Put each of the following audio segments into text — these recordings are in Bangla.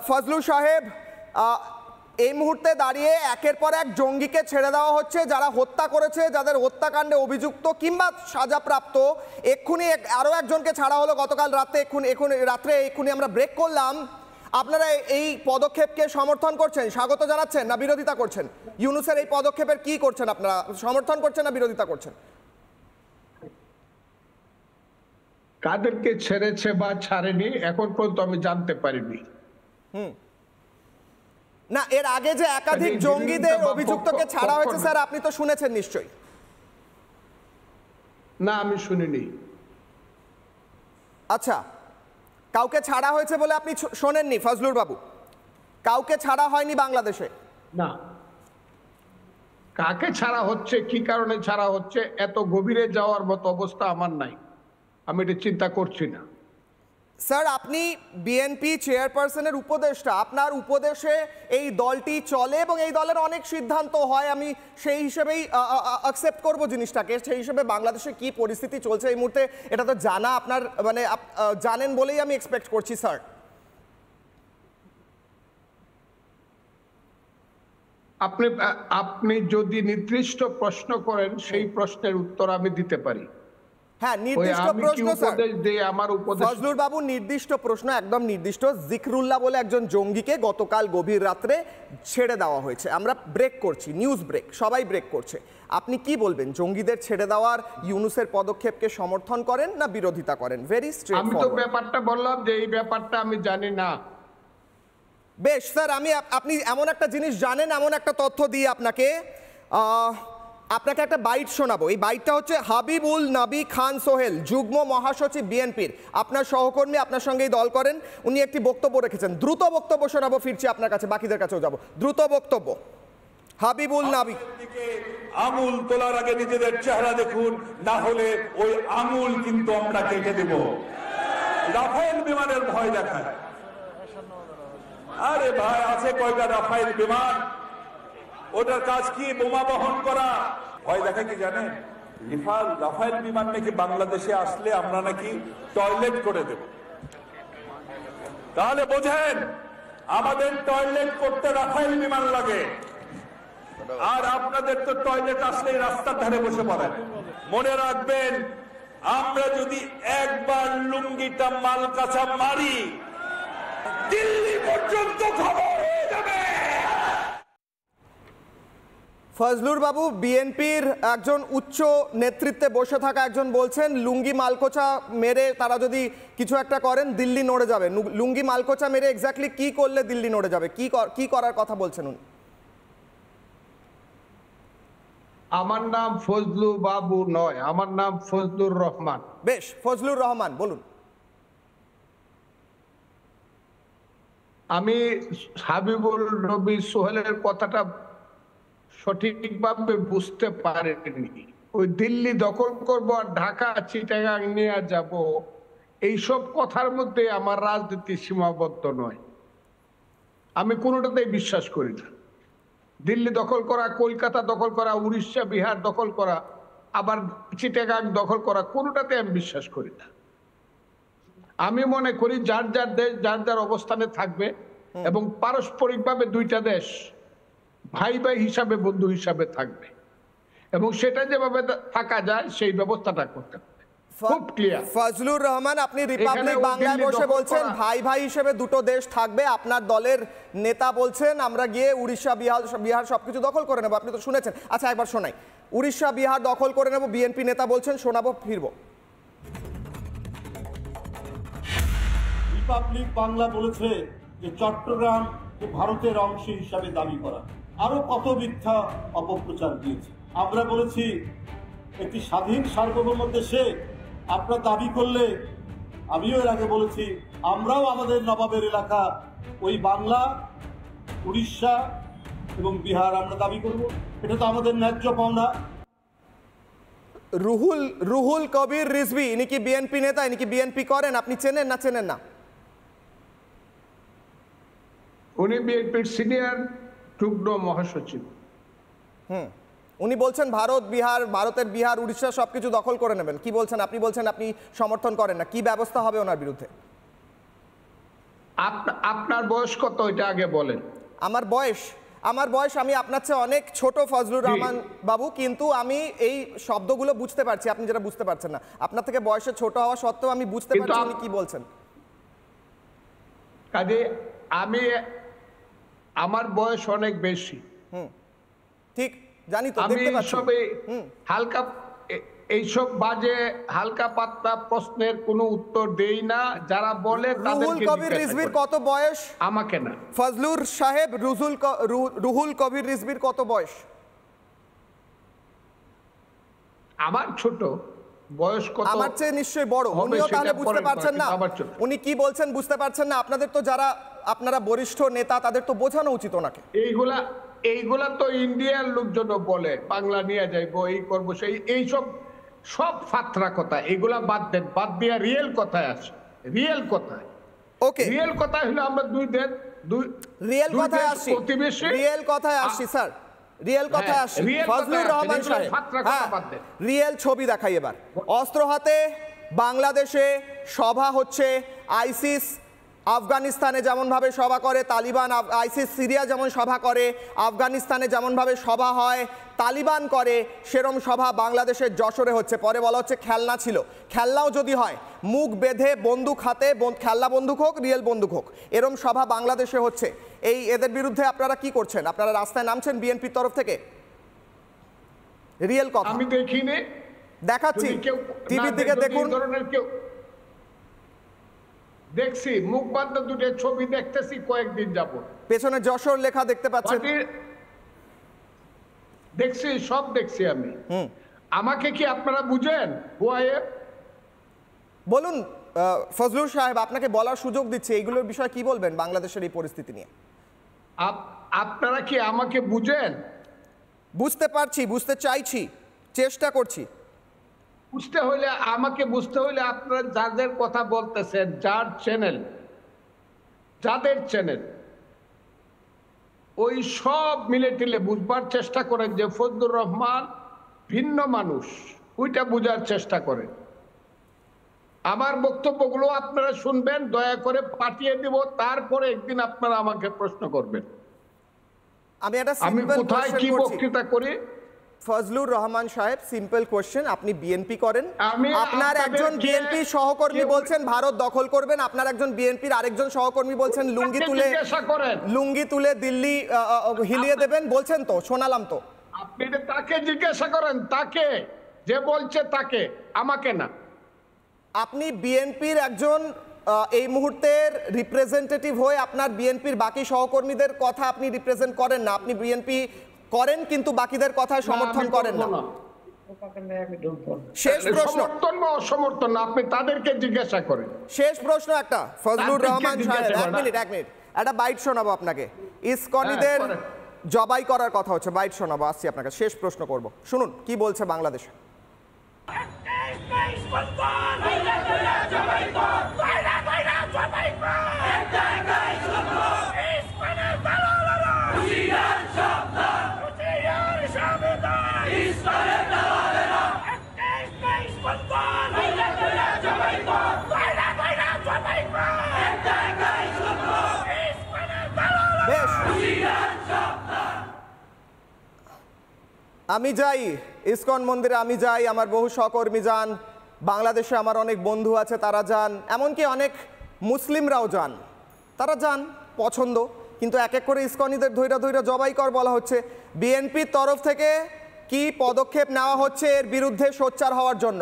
ফজলুর সাহেব, এই মুহূর্তে দাঁড়িয়ে একের পর এক জঙ্গিকে ছেড়ে দেওয়া হচ্ছে যারা হত্যা করেছে, যাদের হত্যাকাণ্ডে অভিযুক্ত কিংবা সাজাপ্রাপ্ত। এক্ষুনি আরও একজনকে ছাড়া হলো গতকাল রাতে, এক্ষুনি আমরা ব্রেক করলাম। আপনারা এই পদক্ষেপকে সমর্থন করছেন, স্বাগত জানাচ্ছেন না বিরোধিতা করছেন? ইউনূসের এই পদক্ষেপের কি করছেন আপনারা, সমর্থন করছেন না বিরোধিতা করছেন? কাদেরকে ছেড়েছে বা ছাড়েনি এখন পর্যন্ত আমি জানতে পারিনি। না, এর আগে যে একাধিক জঙ্গিদের অভিযুক্তকে ছাড়া হয়েছে স্যার, আপনি তো শুনেছেন নিশ্চয়ই। না, আমি শুনিনি। আচ্ছা, কাউকে ছাড়া হয়েছে বলে আপনি শোনেননি ফজলুর বাবু? কাউকে ছাড়া হয়নি বাংলাদেশে? না, কাকে ছাড়া হচ্ছে, কি কারণে ছাড়া হচ্ছে এত গভীরে যাওয়ার মতো অবস্থা আমার নাই, আমি এটা চিন্তা করছি না। স্যার, আপনি বিএনপি চেয়ারপারসনের উপদেষ্টা, আপনার উপদেশে এই দলটি চলে এবং এই দলের অনেক সিদ্ধান্ত হয়, আমি সেই হিসেবেই অ্যাকসেপ্ট করব জিনিসটাকে। সেই হিসেবে বাংলাদেশে কি পরিস্থিতি চলছে এই মুহূর্তে এটা তো জানা আপনার, মানে জানেন বলেই আমি এক্সপেক্ট করছি স্যার। আপনি যদি নির্দিষ্ট প্রশ্ন করেন সেই প্রশ্নের উত্তর আমি দিতে পারি। হ্যাঁ, নির্দিষ্ট প্রশ্ন স্যার। ফজলুর বাবু, নির্দিষ্ট প্রশ্ন, একদম নির্দিষ্ট। জিকরুল্লাহ বলে একজন জঙ্গিকে গতকাল গভীর রাত্রে ছেড়ে দেওয়া হয়েছে। আমরা ব্রেক করছি, নিউজ ব্রেক, সবাই ব্রেক করছে। আপনি কি বলবেন, জঙ্গিদের ছেড়ে দেওয়ার ইউনূসের পদক্ষেপকে সমর্থন করেন না বিরোধিতা করেন? Very straight forward. আমি তো ব্যাপারটা বললাম যে এই ব্যাপারটা আমি জানি না। বেশ স্যার, আপনি এমন একটা জিনিস জানেন, এমন একটা তথ্য দিয়ে আপনাকে একটা বাইট শোনাবো। এই বাইটটা হচ্ছে হাবিবুল নবী খান সোহেল, যুগ্ম মহাসচিব বিএনপির, আপনার সহকর্মী, আপনার সঙ্গেই দল করেন। উনি একটি বক্তব্য রেখেছেন, দ্রুত বক্তব্য শোনাবো, ফিরছি আপনার কাছে, বাকিদের কাছেও যাব। দ্রুত বক্তব্য হাবিবুল নবী। আঙুল তোলার আগে নিজেদের চেহারা দেখুন, না হলে ওই আঙুল কিন্তু আমরা কেটে দেব। রাফায়েল বিমানের ভয় দেখায়। আরে ভাই, আছে কয়টা রাফায়েল বিমান? ওটার কাজ কি? বোমা বহন করা। ভয় দেখা কি জানেন? রাফায়েল বিমান নাকি বাংলাদেশে আসলে আমরা নাকি টয়লেট করে দেব। তাহলে বোঝেন, আমাদের টয়লেট করতে রাফায়েল বিমান লাগে, আর আপনাদের তো টয়লেট আসলেই রাস্তার ধারে বসে পড়েন। মনে রাখবেন, আমরা যদি একবার লুঙ্গিটা মাল কাঁচা মারি, দিল্লি পর্যন্ত খবর হয়ে যাবে। ফজলুর বাবু, বিএনপির একজন উচ্চ নেতৃত্বে বসে থাকা একজন বলছেন লুঙ্গি মালকোচা মেরে তারা যদি কিছু একটা করেন দিল্লি নড়ে যাবে। লুঙ্গি মালকোচা মেরে এক্স্যাক্টলি কি করলে দিল্লি নড়ে যাবে, কি করার কথা বলছেন উনি? আমার নাম ফজলু বাবু নয়, আমার নাম ফজলুর রহমান। বেশ, ফজলুর রহমান বলুন। আমি হাবিবুল নবী সোহেলের কথাটা সঠিকভাবে বুঝতে পারেনি। ওই দিল্লি দখল করবো আর ঢাকা চিটাগাং নিয়ে যাব, এইসব কথার মধ্যে আমার রাজনীতি সীমাবদ্ধ নয়। আমি কোনোটাতেই বিশ্বাস করি না। দিল্লি দখল করা, কলকাতা দখল করা, উড়িষ্যা বিহার দখল করা, আবার চিটাগাং দখল করা, কোনোটাতে আমি বিশ্বাস করি না। আমি মনে করি যার যার দেশ যার যার অবস্থানে থাকবে এবং পারস্পরিকভাবে দুইটা দেশ ভাই ভাই হিসাবে, বন্ধু হিসাবে থাকবে, এবং সেটা যেভাবে থাকা যায় সেই ব্যবস্থাটা করতে হবে। খুব ক্লিয়ার। ফজলুর রহমান, আপনি রিপাবলিক বাংলায় বসে বলছেন ভাই ভাই হিসেবে দুটো দেশ থাকবে, আপনার দলের নেতা বলছেন আমরা গিয়ে উড়িষ্যা বিহার সবকিছু দখল করে নেব। আপনি তো শুনেছেন। আচ্ছা, একবার শোনাই, উড়িষ্যা বিহার দখল করে নেব, বিএনপি নেতা বলছেন, শোনাবো, ফিরবো। রিপাবলিক বাংলা বলেছে যে চট্টগ্রাম ভারতের অংশ হিসাবে দাবি করা, আরো কত মিথ্যা অপপ্রচার দিয়েছে। আমরা বলেছি একটি স্বাধীন সার্বভৌম দেশে আপনারা দাবি করলে, আমিও এর আগে বলেছি, আমরাও আমাদের নবাবের এলাকা ওই বাংলা, উড়িষ্যা এবং বিহার আমরা দাবি করব। এটা তো আমাদের ন্যায্য পাওনা। রুহুল কবির রিজভী, ইনি কি বিএনপি নেতা? ইনি কি বিএনপি করেন? আপনি চেনেন না চেনেন না? উনি বিএনপির সিনিয়র যুগ্ম মহাসচিব। উনি বলছেন ভারতের বিহার, উড়িষ্যা সবকিছু দখল করে নেবেন। কি বলছেন আপনি? বলছেন আপনি সমর্থন করেন না। কি ব্যবস্থা হবে ওনার বিরুদ্ধে? আপনার বয়স কত এটা আগে বলেন। আমার বয়স আমি আপনার চেয়ে অনেক ছোট ফজলুর রহমান বাবু, কিন্তু আমি এই শব্দগুলো বুঝতে পারছি, আপনি যেটা বুঝতে পারছেন না। আপনার থেকে বয়সে ছোট হওয়া সত্ত্বেও আমি বুঝতে পারছি আপনি কি বলছেন। কাজে আমার বয়স অনেক বেশি। ঠিক জানি তো, আমি দেখতে পাচ্ছি। হালকা এইসব বাজে হালকা পাতলা প্রশ্নের কোনো উত্তর দেই না। যারা বলে রুহুল কবির রিজভির কত বয়স? আমাকে না। ফজলুর সাহেব, রুহুল কবির রিজভির কত বয়স? আমার ছোট বয়স কত? আমার চেয়ে নিশ্চয়ই বড়। উনিও তাহলে বুঝতে পারছেন না উনি কি বলছেন, বুঝতে পারছেন না। আপনাদের তো যারা আপনারা বরিষ্ঠ নেতা তাদের তো বোঝানো উচিত ওনাকে। এইগুলা তো ইন্ডিয়ার লোকজন বলে বাংলা নিয়ে যাইবো, এই করবো, সেই এইসব সব ফাতরা কথা, এগুলা বাদ দেন। বাদ দিয়া রিয়েল কথায় আসে। রিয়েল কথায়, ওকে, রিয়েল কথা হলো আমরা রিয়েল কথায় আসি, রিয়েল কথায় আসি স্যার, রিয়েল কথায় আসি। ফজলুর রহমান সাহেব, রিয়েল ছবি দেখাই এবার। অস্ত্র হাতে বাংলাদেশে সভা হচ্ছে। আইসিস আফগানিস্তানে যেমনভাবে সভা করে, তালিবান আইসিস সিরিয়া যেমন সভা করে, আফগানিস্তানে যেমনভাবে সভা হয় তালিবান করে, সেরম সভা বাংলাদেশের যশোরে হচ্ছে। পরে বলা হচ্ছে খেলনা ছিল। খেলনাও যদি হয়, মুখ বেঁধে বন্দুক হাতে, খেলনা বন্দুক হোক রিয়েল বন্দুক হোক, এরম সভা বাংলাদেশে হচ্ছে। এদের বিরুদ্ধে আপনারা কি করছেন? আপনারা রাস্তায় নামছেন বিএনপির তরফ থেকে? রিয়েল কথা আমি দেখিনি, দেখাচ্ছি, টিভির দিকে দেখুন। দেখছি মুখ বান্ধ দুটো ছবি দেখতেছি কয়েকদিন যাবত। পেছনে যশোর লেখা দেখতে পাচ্ছেন? দেখছি, সব দেখছি আমি। আমাকে কি আপনারা বুঝেন? বলুন ফজলুর সাহেব, আপনাকে বলার সুযোগ দিচ্ছি, এইগুলোর বিষয়ে কি বলবেন বাংলাদেশের এই পরিস্থিতি নিয়ে? আপনারা কি আমাকে বুঝেন? বুঝতে পারছি, বুঝতে চাইছি, চেষ্টা করছি। বুঝতে হইলে আমাকে বুঝতে হইলে আপনারা যাদের কথা বলতেছেন, যার চ্যানেল, যাদের চ্যানেল, ওই সব মিলে টিলে বুঝবার চেষ্টা করেন যে ফজলুর রহমান ভিন্ন মানুষ, ওইটা বুঝার চেষ্টা করেন। আমার বক্তব্যগুলো আপনারা শুনবেন, দয়া করে পাঠিয়ে দিব, তারপরে একদিন আপনারা আমাকে প্রশ্ন করবেন আমি কোথায় কি বক্তৃতা করি। ফজলুর রহমান সাহেব, সিম্পল কোশ্চেন, আপনি বিএনপি করেন, আপনার একজন বিএনপি সহকর্মী বলছেন ভারত দখল করবেন, আপনার একজন বিএনপির আরেকজন সহকর্মী বলছেন লুঙ্গি তুলে দিল্লি হিলিয়ে দেবেন বলছেন, তো শোনালাম তো। আপনি তাকে জিজ্ঞাসা করেন, তাকে যে বলছে তাকে, আমাকে না। আপনি বিএনপির একজন এই মুহূর্তের রিপ্রেজেন্টেটিভ হয়ে আপনার বিএনপির বাকি সহকর্মীদের কথা আপনি রিপ্রেজেন্ট করেন না। আপনি বিএনপি করেন কিন্তু বাকিদের কথায় সমর্থন করেন না। শেষ প্রশ্ন, সমর্থন না, আপনি তাদেরকে জিজ্ঞাসা করেন। শেষ প্রশ্ন একটা, ফজলুর রহমান সাহেব, এক মিনিট একটা বাইট শোনাবো আপনাকে। ইসকনিদের জবাই করার কথা হচ্ছে, বাইট শোনাবো, আসছি আপনাকে। শেষ প্রশ্ন করব, শুনুন কি বলছে বাংলাদেশে। আমি যাই ইসকন মন্দিরে, আমি যাই, আমার বহু সহকর্মী যান, বাংলাদেশে আমার অনেক বন্ধু আছে তারা যান, এমনকি অনেক মুসলিমরাও যান, তারা যান, পছন্দ। কিন্তু এক এক করে ইসকনিদের ধৈরা ধৈরা জবাই কর বলা হচ্ছে। বিএনপির তরফ থেকে কি পদক্ষেপ নেওয়া হচ্ছে এর বিরুদ্ধে সোচ্চার হওয়ার জন্য?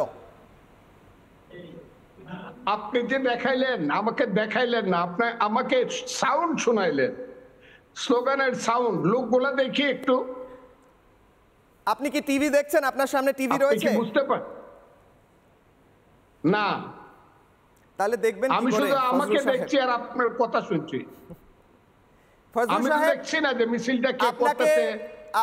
আপনি যে দেখাইলেন, আমাকে দেখাইলেন না, আপনি আমাকে সাউন্ড শোনাইলেন, স্লোগানের সাউন্ড। লোকগুলা দেখি একটু। আপনি কি টিভি দেখছেন? আপনার সামনে টিভি রয়েছে? বুঝতে পার না, তাহলে দেখবেন। আমি শুধু আমাকে দেখছি আর আপনার কথা শুনছি। আমি দেখছি না যে মিছিলটা কে করতেছে।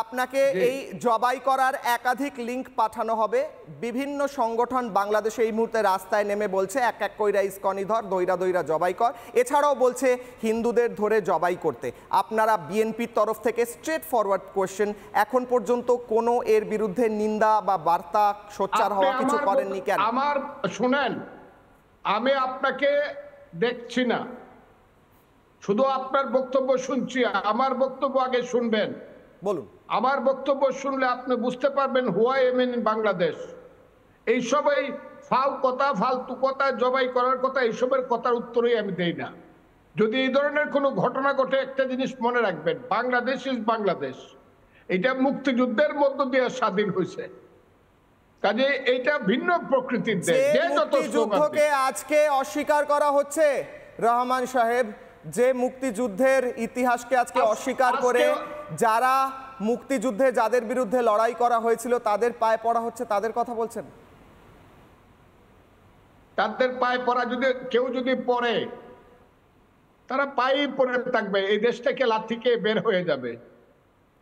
আপনাকে এই জবাই করার একাধিক লিংক পাঠানো হবে। বিভিন্ন সংগঠন বাংলাদেশে এই মুহূর্তে রাস্তায় নেমে বলছে এক এক কইরা ইসকনি ধর, দইরা দইরা জবাই কর। এছাড়াও বলছে হিন্দুদের ধরে জবাই করতে। আপনারা বিএনপির তরফ থেকে স্ট্রেট ফরওয়ার্ড কোয়েশ্চেন, এখন পর্যন্ত কোনো এর বিরুদ্ধে নিন্দা বা বার্তা সোচ্চার হওয়া কিছু করেননি কেন? আমার শুনেন, আমি আপনাকে দেখছি না, শুধু আপনার বক্তব্য শুনছি, আমার বক্তব্য আগে শুনবেন। বলুন। আমার বক্তব্য শুনলে আপনি বুঝতে পারবেন হোয়াই এম ইন বাংলাদেশ। এইসব এই ফালতু কথা জবাই করার কথা, এইসবের কথার উত্তরই আমি দেই না। যদি এই ধরনের কোনো ঘটনা ঘটে, একটা জিনিস মনে রাখবেন, বাংলাদেশ ইজ বাংলাদেশ। এটা মুক্তিযুদ্ধের মধ্য দিয়ে স্বাধীন হয়েছে, কাজে এইটা ভিন্ন প্রকৃতির দেশ। যে যে যত মুক্তিযুদ্ধকে আজকে অস্বীকার করা হচ্ছে রহমান সাহেব, যে মুক্তিযুদ্ধের ইতিহাসকে আজকে অস্বীকার করে যারা মুক্তিযুদ্ধে যাদের বিরুদ্ধে লড়াই করা হয়েছিল তাদের পায়ে পড়া হচ্ছে, তাদের কথা বলছেন? তাদের পায়ে পড়া কেউ যদি পড়ে, তারা পায়ে পড়ে থাকবে, এই দেশ থেকে লাথিকে বের হয়ে যাবে।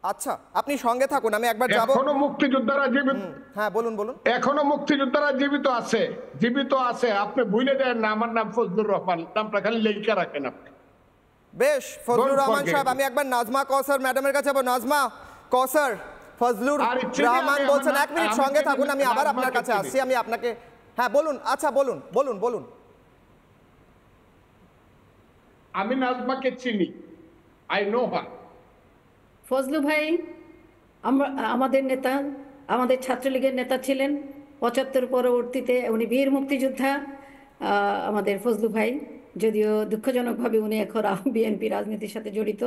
আচ্ছা, আপনি সঙ্গে থাকুন, আমি একবার যাব। এখনো মুক্তিযোদ্ধারা জীবিত। হ্যাঁ, বলুন বলুন। এখনো মুক্তিযোদ্ধারা জীবিত আছে। আপনি ভুলে যান না, আমার নাম ফজলুর রহমান, নামটা খালি লেখা রাখেন আপনি। বেশ, ফজলুর রহমান সাহেব, আমি একবার নাজমা কৌসার ম্যাডামের কাছে যাবো। নাজমা কৌসার, ফজলুর রহমান বলছেন, এক মিনিট সঙ্গে থাকুন, আমি আবার আপনার কাছে আসছি, আমি আপনাকে। হ্যাঁ বলুন। আচ্ছা বলুন বলুন বলুন। আমি নাজমাকে চিনি, আই নো হার। ফজলু ভাই আমাদের নেতা, আমাদের ছাত্রলীগের নেতা ছিলেন ৭৫ পরবর্তীতে। উনি বীর মুক্তিযোদ্ধা আমাদের ফজলু ভাই, যদিও দুঃখজনকভাবে উনি এখন বিএনপি রাজনীতির সাথে জড়িত।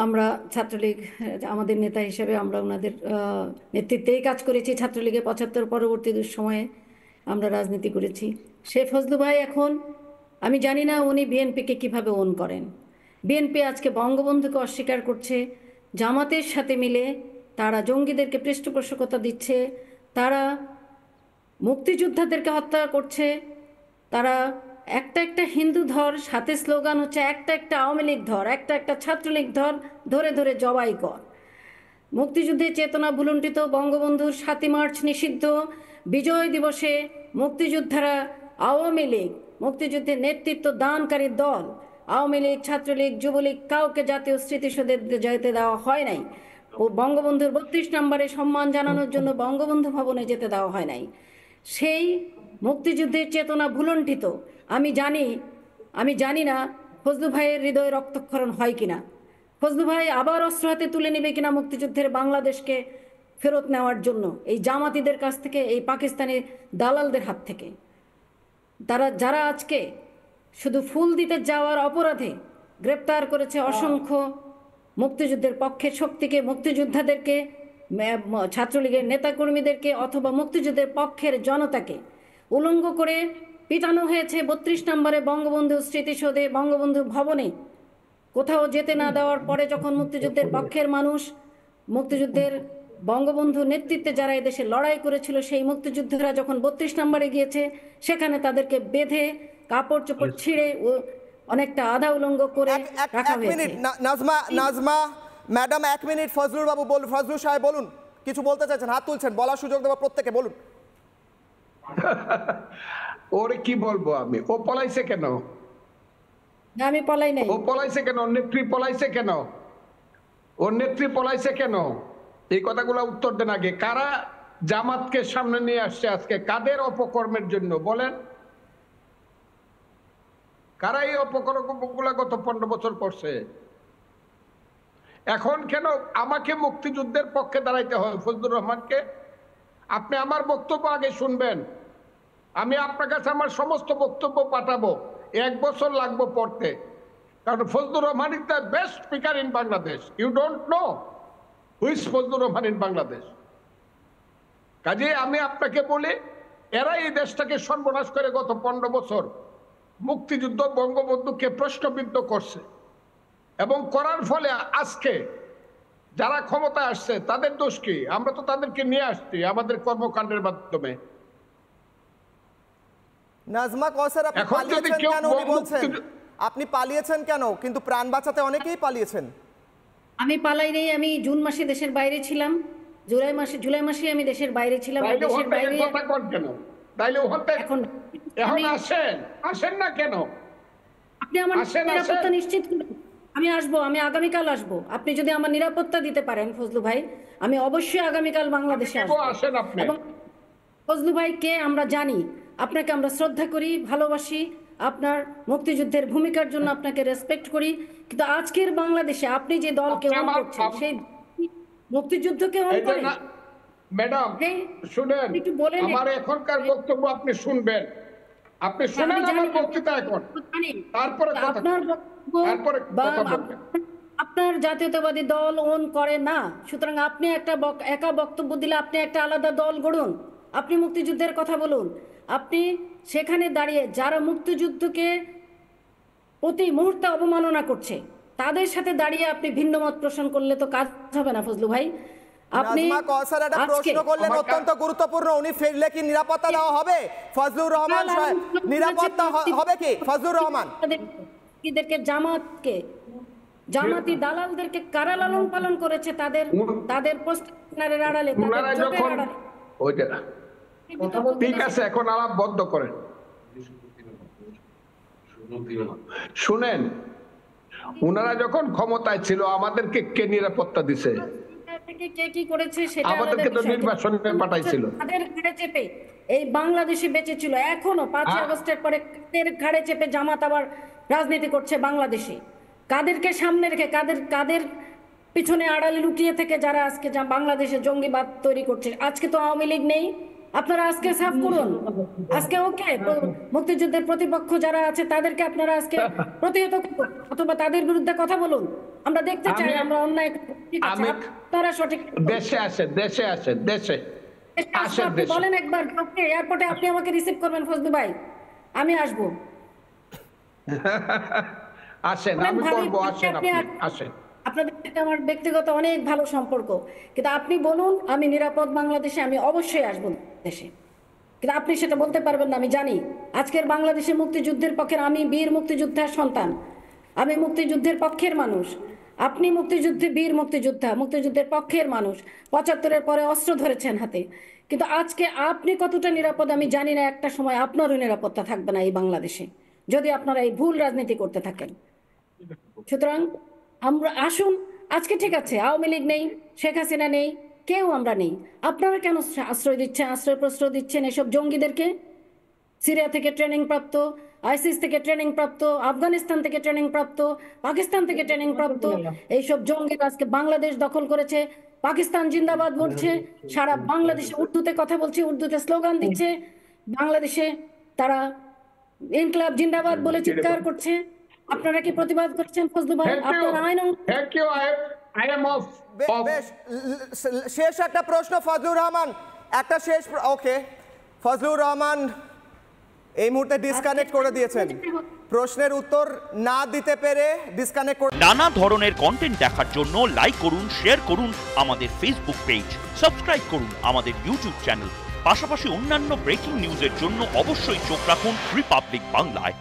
আমরা ছাত্রলীগ, আমাদের নেতা হিসেবে আমরা ওনাদের নেতৃত্বেই কাজ করেছি। ছাত্রলীগের ৭৫ পরবর্তী দুঃসময়ে আমরা রাজনীতি করেছি। সে ফজলু ভাই এখন, আমি জানি না উনি বিএনপিকে কিভাবে ওন করেন। বিএনপি আজকে বঙ্গবন্ধুকে অস্বীকার করছে, জামাতের সাথে মিলে তারা জঙ্গিদেরকে পৃষ্ঠপোষকতা দিচ্ছে, তারা মুক্তিযোদ্ধাদেরকে হত্যা করছে, তারা একটা হিন্দু ধর, সাথে স্লোগান হচ্ছে একটা আওয়ামী লীগ ধর, একটা ছাত্রলীগ ধর, ধরে ধরে জবাই কর। মুক্তিযুদ্ধের চেতনা ভুলুণ্ঠিত, বঙ্গবন্ধুর ৭ই মার্চ নিষিদ্ধ, বিজয় দিবসে মুক্তিযোদ্ধারা, আওয়ামী লীগ, মুক্তিযুদ্ধের নেতৃত্ব দানকারী দল, আওয়ামী লীগ, ছাত্রলীগ, যুবলীগ, কাউকে জাতীয় স্মৃতিসৌধে যেতে দেওয়া হয় নাই। ও বঙ্গবন্ধুর ৩২ নম্বরে সম্মান জানানোর জন্য বঙ্গবন্ধু ভবনে যেতে দেওয়া হয় নাই। সেই মুক্তিযুদ্ধের চেতনা ভুলুণ্ঠিত। আমি জানি না ফজলু ভাইয়ের হৃদয়ে রক্তক্ষরণ হয় কিনা, ফজলু ভাই আবার অস্ত্র হাতে তুলে নেবে কিনা মুক্তিযুদ্ধের বাংলাদেশকে ফেরত নেওয়ার জন্য, এই জামাতিদের কাছ থেকে, এই পাকিস্তানি দালালদের হাত থেকে। যারা আজকে শুধু ফুল দিতে যাওয়ার অপরাধে গ্রেপ্তার করেছে অসংখ্য মুক্তিযুদ্ধের পক্ষের শক্তিকে, মুক্তিযোদ্ধাদেরকে, ছাত্রলীগের নেতাকর্মীদেরকে অথবা মুক্তিযুদ্ধের পক্ষের জনতাকে উলঙ্গ করে পিটানো হয়েছে ৩২ নম্বরে বঙ্গবন্ধু স্মৃতিসৌধে, বঙ্গবন্ধু ভবনে। কোথাও যেতে না দেওয়ার পরে যখন মুক্তিযুদ্ধের পক্ষের মানুষ, মুক্তিযুদ্ধের বঙ্গবন্ধু নেতৃত্বে যারা এদেশে লড়াই করেছিল, সেই মুক্তিযুদ্ধরা যখন ৩২ নম্বরে গিয়েছে, সেখানে তাদেরকে বেঁধে কাপড় চোপড় ছিঁড়ে অনেকটা আধা উলঙ্গ করে রাখা হয়েছে। Najma madam, ১ minute. ফজলুর বাবু বলুন, ফজলুর সাহেব বলুন, কিছু বলতে চাইছেন, হাত তুলছেন, বলার সুযোগ দেবো প্রত্যেকে, বলুন। ওরে কি বলবো আমি, ও পলাইছে কেন? আমি পলাই নাই। ও পলাইছে কেন? নেত্রী পলাইছে কেন? ওর নেত্রী পলাইছে কেন? এই কথাগুলো উত্তর দেন আগে। কারা জামাতকে সামনে নিয়ে আসছে আজকে? কাদের অপকর্মের জন্য বলেন? কারা এই অপকর্মগুলো গত 15 বছর করছে? এখন কেন আমাকে মুক্তিযুদ্ধের পক্ষে দাঁড়াইতে হয় ফজলুর রহমানকে? আপনি আমার বক্তব্য আগে শুনবেন। আমি আপনার কাছে আমার সমস্ত বক্তব্য পাঠাবো, 1 বছর লাগবে পড়তে, কারণ Fazlur Rahman is the best speaker in Bangladesh. You don't know who is Fazlur Rahman in Bangladesh. কাজে আমি আপনাকে বলি, এরা এই দেশটাকে সর্বনাশ করে গত 15 বছর মুক্তিযুদ্ধ বঙ্গবন্ধুকে প্রশ্নবিদ্ধ করছে, এবং করার ফলে আজকে যারা ক্ষমতায় আসছে তাদের দোষ কি? আমরা তো তাদেরকে নিয়ে আসছি আমাদের কর্মকাণ্ডের মাধ্যমে। নাজমা কৌসার, আপনি পালিয়েছেন কেন উনি বলছেন? আপনি পালিয়েছেন কেন? কিন্তু প্রাণ বাঁচাতে অনেকেই পালিয়েছেন। আমি পালাই নেই, আমি জুন মাসে দেশের বাইরে ছিলাম, জুলাই মাসে আমি দেশের বাইরে ছিলাম। দেশের বাইরে কথা কোন কেন? তাইলে এখন আসেন না কেন? আপনি আমার নিরাপত্তা নিশ্চিত করুন। আমি আসবো, আমি আগামীকাল আসবো। আপনি যদি আমার নিরাপত্তা দিতে পারেন ফজলু ভাই, আমি অবশ্যই আগামীকাল বাংলাদেশে আসবো। আসেন আপনি। এবং ফজলু ভাইকে আমরা জানি, আপনাকে আমরা শ্রদ্ধা করি, ভালোবাসি। আপনার মুক্তিযুদ্ধের ভূমিকার জন্য আপনাকে রেসপেক্ট করি, কিন্তু আজকের বাংলাদেশে আপনি যে দলকে অন করছেন সেই মুক্তিযুদ্ধকে অন করে। ম্যাডাম শুনেন, একটু বলে নিন। আমার এখনকার বক্তব্য আপনি শুনবেন, আপনি শুনেন আমার বক্তৃতা এখন, তারপরে আপনার বক্তব্য তারপরে কথা বলবেন। আপনার জাতীয়তাবাদী দল অন করে না, সুতরাং আপনি একটা একা বক্তব্য দিলে আপনি একটা আলাদা দল গড়ুন, আপনি মুক্তিযুদ্ধের কথা বলুন। আপনি সেখানে দাঁড়িয়ে যারা মুক্তিযুদ্ধকে প্রতি মুহূর্তে অবমাননা করছে তাদের সাথে দাঁড়িয়ে আপনি ভিন্ন মত পোষণ করলে তো কাজ হবে না ফজলু ভাই। আপনি নাজমা কওসার একটা আজকে প্রশ্ন করলেন অত্যন্ত গুরুত্বপূর্ণ, উনি ফিরলে কি নিরাপত্তা দেওয়া হবে? ফজলুর রহমান সাহেব, নিরাপত্তা হবে কি ফজলুর রহমান? এদেরকে জামাতি দালালদেরকে কারা লালন পালন করেছে তাদের পোস্টারের আড়ালে, তাদের জোটের আড়ালে। ওইটা ঠিক আছে, এখন আলাপ বন্ধ করেন। শুনেন, উনারা যখন ক্ষমতায় ছিল আমাদেরকে কে নিরাপত্তা দিছে? কে কি করেছে সেটা আমাদেরকে তো নির্বাচনে পাঠাইছিল। তাদের ঘাড়ে চেপে এই বাংলাদেশে বেঁচে ছিল, এখনো 5 আগস্টের পরে কাদের ঘাড়ে চেপে জামাত আবার রাজনীতি করছে বাংলাদেশে। কাদেরকে সামনে রেখে, কাদের পিছনে আড়ালে লুকিয়ে থেকে যারা আজকে বাংলাদেশে জঙ্গিবাদ তৈরি করছে। আজকে তো আওয়ামী লীগ নেই, আপনারা আজকে সাফ করুন। আজকে ওকে মুক্তিযুদ্ধের প্রতিপক্ষ যারা আছে তাদেরকে আপনারা আজকে প্রতিহত করুন, অথবা তাদের বিরুদ্ধে কথা বলুন। আমরা দেখতে চাই আমরা অন্যায় তারা সঠিক দেশে আসেন বলেন একবার এয়ারপোর্টে আপনি আমাকে রিসিভ করবেন ফজলু ভাই, আমি আসবো। আসেন, আমি করবো, আসেন, আপনি আসেন। আপনাদের সাথে আমার ব্যক্তিগত অনেক ভালো সম্পর্ক, কিন্তু আপনি বলুন আমি নিরাপদ বাংলাদেশে আমি অবশ্যই আসবো দেশে, কিন্তু আপনি সেটা বলতে পারবেন না। আমি জানি আজকের বাংলাদেশে মুক্তিযুদ্ধের পক্ষের, আমি বীর মুক্তিযোদ্ধার সন্তান, আমি মুক্তিযুদ্ধের পক্ষের মানুষ। আপনি বীর মুক্তিযুদ্ধের পক্ষের মানুষ, 75-এর পরে অস্ত্র ধরেছেন হাতে, কিন্তু আজকে আপনি কতটা নিরাপদ আমি জানি না। একটা সময় আপনারও নিরাপত্তা থাকবে না এই বাংলাদেশে যদি আপনারা এই ভুল রাজনীতি করতে থাকেন। সুতরাং আমরা আসুন, আজকে ঠিক আছে আওয়ামী লীগ নেই, শেখ হাসিনা নেই, কেউ আমরা নেই, আপনারা কেন আশ্রয় প্রশ্রয় দিচ্ছেন এসব জঙ্গিদেরকে? সিরিয়া থেকে ট্রেনিং প্রাপ্ত, আইসিস থেকে ট্রেনিং প্রাপ্ত, আফগানিস্তান থেকে ট্রেনিং প্রাপ্ত, পাকিস্তান থেকে ট্রেনিং প্রাপ্ত এইসব জঙ্গিরা আজকে বাংলাদেশ দখল করেছে। পাকিস্তান জিন্দাবাদ বলছে, সারা বাংলাদেশে উর্দুতে কথা বলছে, উর্দুতে স্লোগান দিচ্ছে, বাংলাদেশে তারা ইনকলাব জিন্দাবাদ বলে চিৎকার করছে। আপনারা কি প্রতিবাদ করছেন ফজলু ভাই? আপনারা শেষ একটা প্রশ্ন ফজলুর রহমান, একটা শেষ। ওকে, ফজলুর রহমান এই মুহূর্তে ডিসকানেক্ট করে দিয়েছেন, প্রশ্নের উত্তর না দিতে পেরে ডিসকানেক্ট করে। নানা ধরনের কন্টেন্ট দেখার জন্য লাইক করুন, শেয়ার করুন আমাদের ফেসবুক পেজ, সাবস্ক্রাইব করুন আমাদের ইউটিউব চ্যানেল। পাশাপাশি অন্যান্য ব্রেকিং নিউজের জন্য অবশ্যই চোখ রাখুন রিপাবলিক বাংলায়।